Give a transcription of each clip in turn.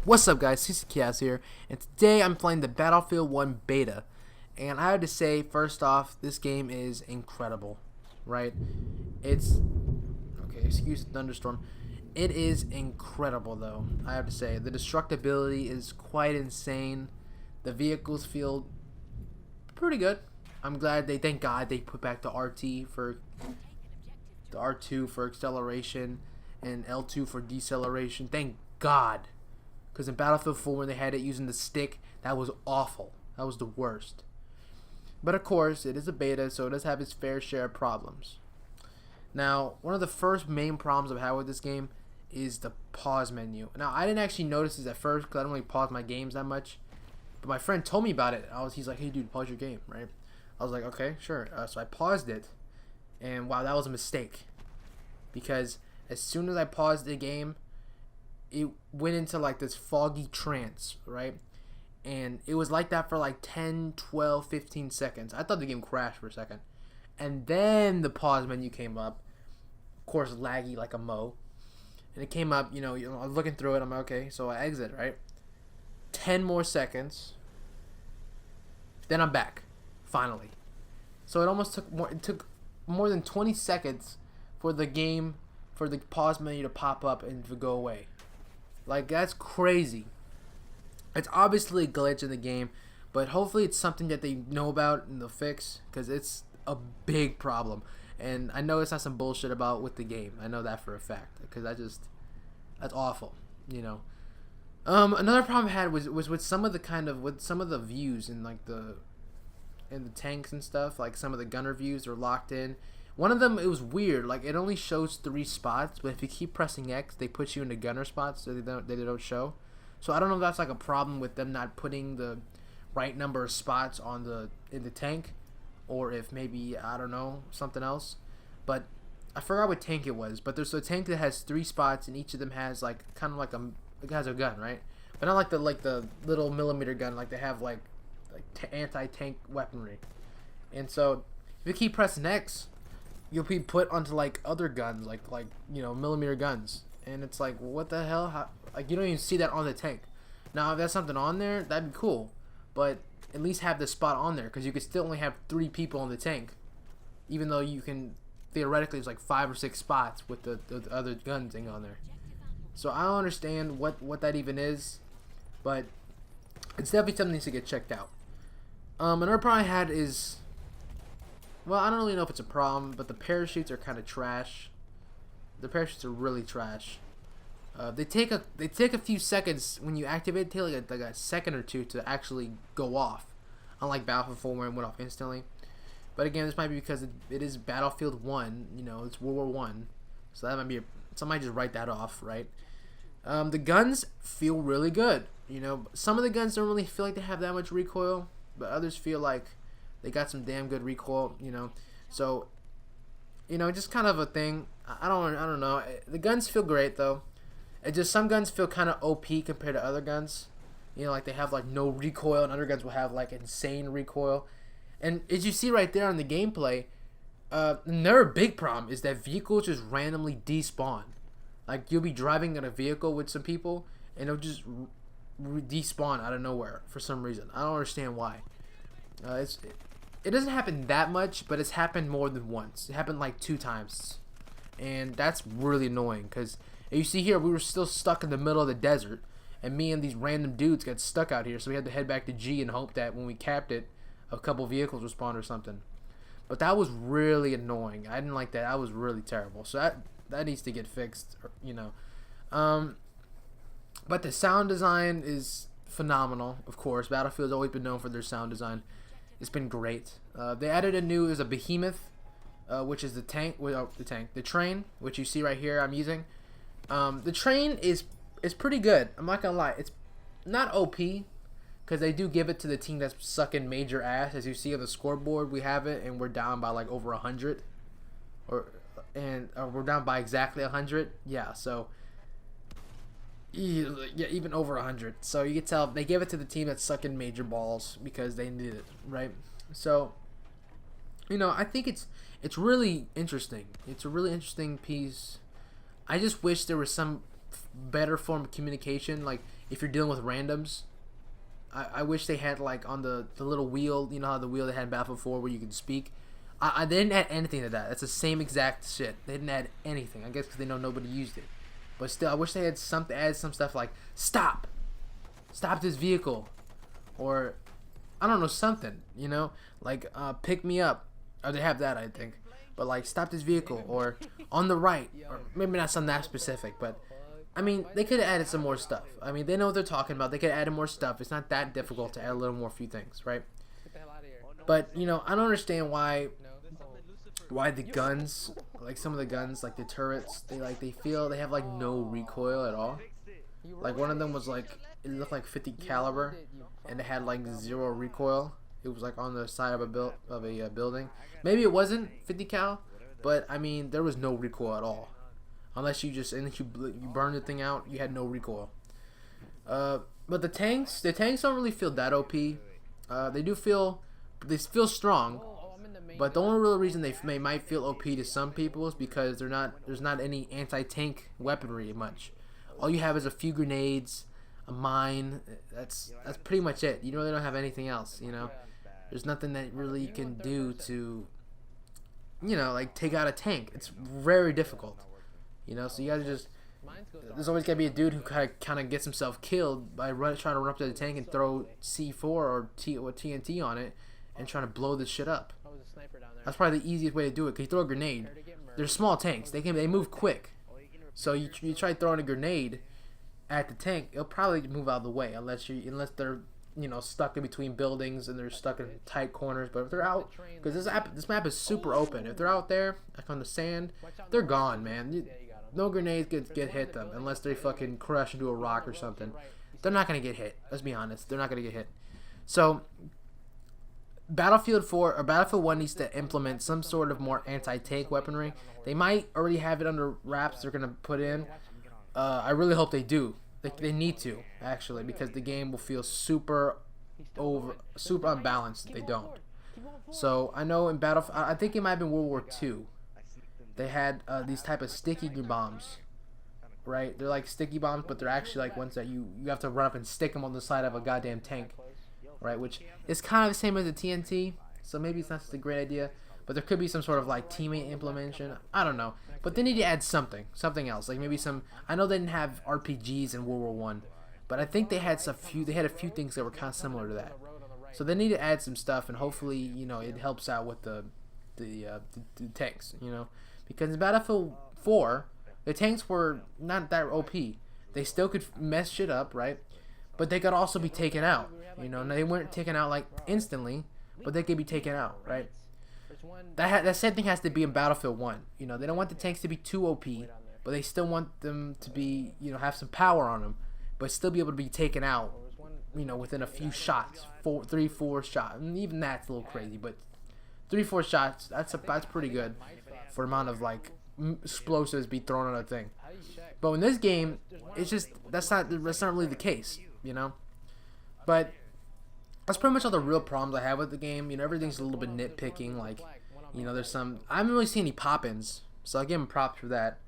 What's up guys, CC Chaos here, and today I'm playing the Battlefield 1 beta, and I have to say, first off, this game is incredible, right? It's, okay, excuse the thunderstorm, it is incredible though, I have to say. The destructibility is quite insane, the vehicles feel pretty good. I'm glad thank God they put back the RT for, the R2 for acceleration, and L2 for deceleration, thank God. Because in Battlefield 4, when they had it using the stick, that was awful. That was the worst. But of course, it is a beta, so it does have its fair share of problems. Now, one of the first main problems I've had with this game is the pause menu. Now, I didn't actually notice this at first because I don't really pause my games that much. But my friend told me about it. He's like, hey dude, pause your game, right? I was like, okay, sure. So I paused it. And wow, that was a mistake. Because as soon as I paused the game, it went into like this foggy trance, right? And it was like that for like 10, 12, 15 seconds. I thought the game crashed for a second. And then the pause menu came up. Of course, laggy like a mo. And it came up, I was looking through it. I'm like, okay, so I exit, right? 10 more seconds. Then I'm back, finally. So it took more than 20 seconds for the pause menu to pop up and to go away. Like, that's crazy. It's obviously a glitch in the game, but hopefully it's something that they know about and they'll fix, because it's a big problem. And I know it's not some bullshit about with the game. I know that for a fact, because that's awful, Another problem I had was with some of the views in like the tanks and stuff. Like some of the gunner views are locked in. One of them, it was weird. Like, it only shows 3 spots, but if you keep pressing X, they put you into gunner spots, so they don't show. So I don't know if that's like a problem with them not putting the right number of spots in the tank, or if maybe, I don't know, something else. But I forgot what tank it was. But there's a tank that has 3 spots, and each of them has like kind of like it has a gun, right? But not like the little millimeter gun, like they have like anti-tank weaponry. And so if you keep pressing X, you'll be put onto like other guns, like millimeter guns, and it's like, what the hell? Like, you don't even see that on the tank. Now, if that's something on there, that'd be cool, but at least have the spot on there, because you could still only have 3 people on the tank, even though you can theoretically there's like 5 or 6 spots with the other gun thing on there. So I don't understand what that even is, but it's definitely something that needs to get checked out. Another problem I had is, well, I don't really know if it's a problem, but the parachutes are kind of trash. The parachutes are really trash. They take a few seconds when you activate. They take like a second or two to actually go off, unlike Battlefield 4 where it went off instantly. But again, this might be because it is Battlefield 1. It's World War 1, so that might be somebody just write that off, right? The guns feel really good. Some of the guns don't really feel like they have that much recoil, but others feel like they got some damn good recoil, So, just kind of a thing. I don't know. The guns feel great though. It's just some guns feel kind of OP compared to other guns. Like they have like no recoil, and other guns will have like insane recoil. And as you see right there on the gameplay, another big problem is that vehicles just randomly despawn. Like, you'll be driving in a vehicle with some people, and it'll just despawn out of nowhere for some reason. I don't understand why. It doesn't happen that much, but it's happened more than once. It happened like 2 times, and that's really annoying, because you see here, we were still stuck in the middle of the desert, and me and these random dudes got stuck out here, so we had to head back to G and hope that when we capped it, a couple vehicles would spawn or something. But that was really annoying. I didn't like that. That was really terrible. So that needs to get fixed, But the sound design is phenomenal, of course. Battlefield's always been known for their sound design. It's been great. They added there's a behemoth, which is the train, which you see right here I'm using. The train is pretty good. I'm not gonna lie. It's not OP, because they do give it to the team that's sucking major ass. As you see on the scoreboard, we have it, and we're down by like over 100, or we're down by exactly 100. Yeah, so yeah, even over 100. So you can tell they give it to the team that's sucking major balls because they need it, right? So I think it's really interesting. It's a really interesting piece. I just wish there was some better form of communication. Like if you're dealing with randoms, I wish they had like on the little wheel. You know how the wheel they had in Battlefield 4 where you could speak. They didn't add anything to that. That's the same exact shit. They didn't add anything. I guess because they know nobody used it. But still, I wish they had add some stuff like stop this vehicle, or I don't know, something. You know, like pick me up. Or they have that, I think. But like stop this vehicle, or on the right, or maybe not something that specific. But I mean, they could have added some more stuff. I mean, they know what they're talking about. They could have added more stuff. It's not that difficult to add a little more few things, right? But you know, I don't understand why the guns, like some of the guns, like the turrets, they have like no recoil at all. Like one of them was like, it looked like 50 caliber, and it had like 0 recoil. It was like on the side of a building. Maybe it wasn't 50 cal, but I mean there was no recoil at all. Unless you burn the thing out, you had no recoil. But the tanks don't really feel that OP. They feel strong, but the only real reason they might feel OP to some people is because there's not any anti-tank weaponry much. All you have is a few grenades, a mine. That's pretty much it. You really don't have anything else. You know, there's nothing that really you can do to, you know, like take out a tank. It's very difficult. You know, so you gotta there's always gotta be a dude who kind of gets himself killed by trying to run up to the tank and throw C4 or TNT on it and trying to blow this shit up. That's probably the easiest way to do it. Cause you throw a grenade. They're small tanks. They move quick. So you try throwing a grenade at the tank, it'll probably move out of the way unless they're, you know, stuck in between buildings and they're stuck in tight corners. But if they're out, because this map is super open. If they're out there like on the sand, they're gone, man. No grenades get hit them unless they fucking crash into a rock or something. They're not gonna get hit. Let's be honest. They're not gonna get hit. So Battlefield 4 or Battlefield 1 needs to implement some sort of more anti-tank weaponry. They might already have it under wraps. They're gonna put in. I really hope they do. They need to actually, because the game will feel super unbalanced if they don't. So I know in Battlefield, I think it might have been World War II. They had these type of sticky bombs, right? They're like sticky bombs, but they're actually like ones that you have to run up and stick them on the side of a goddamn tank, right? Which is kind of the same as the TNT, so maybe it's not such a great idea. But there could be some sort of like teammate implementation. I don't know. But they need to add something else. Like maybe some. I know they didn't have RPGs in World War One, but I think they had a few things that were kind of similar to that. So they need to add some stuff, and hopefully, you know, it helps out with the tanks, you know. Because in Battlefield 4, the tanks were not that OP. They still could mess shit up, right? But they could also be taken out. You know, they weren't taken out like instantly, but they could be taken out, right? That same thing has to be in Battlefield 1. You know, they don't want the tanks to be too OP, but they still want them to be, you know, have some power on them, but still be able to be taken out, you know, within a few shots, 3-4 shots. And even that's a little crazy, but 3-4 shots, that's pretty good for the amount of like explosives be thrown on a thing. But in this game, it's just that's not really the case, you know. But that's pretty much all the real problems I have with the game. You know, everything's a little bit nitpicking. Like, you know, there's some. I haven't really seen any pop-ins, so I give them props for that.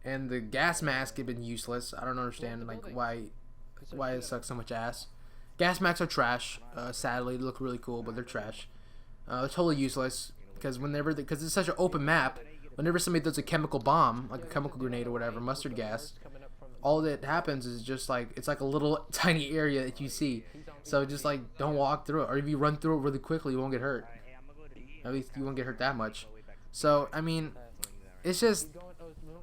And the gas mask have been useless. I don't understand like why it sucks so much ass. Gas masks are trash. Sadly, they look really cool, but they're trash. They're totally useless because because it's such an open map. Whenever somebody does a chemical bomb, like a chemical grenade or whatever, mustard gas, all that happens is just like it's like a little tiny area that you see. So just like don't walk through it, or if you run through it really quickly, you won't get hurt. At least you won't get hurt that much. So I mean, it's just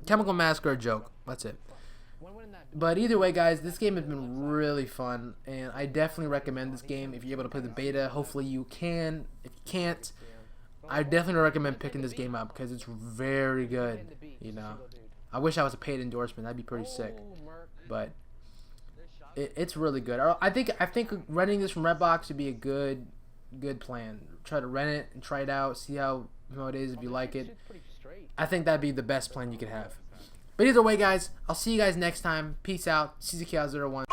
chemical mask are a joke. That's it. But either way, guys, this game has been really fun, and I definitely recommend this game if you're able to play the beta. Hopefully you can. If you can't, I definitely recommend picking this game up because it's very good. You know, I wish I was a paid endorsement. That'd be pretty sick. But it's really good. I think renting this from Redbox would be a good plan. Try to rent it and try it out, see how it is. If you like it, I think that'd be the best plan you could have. But either way, guys, I'll see you guys next time. Peace out. CZKL01.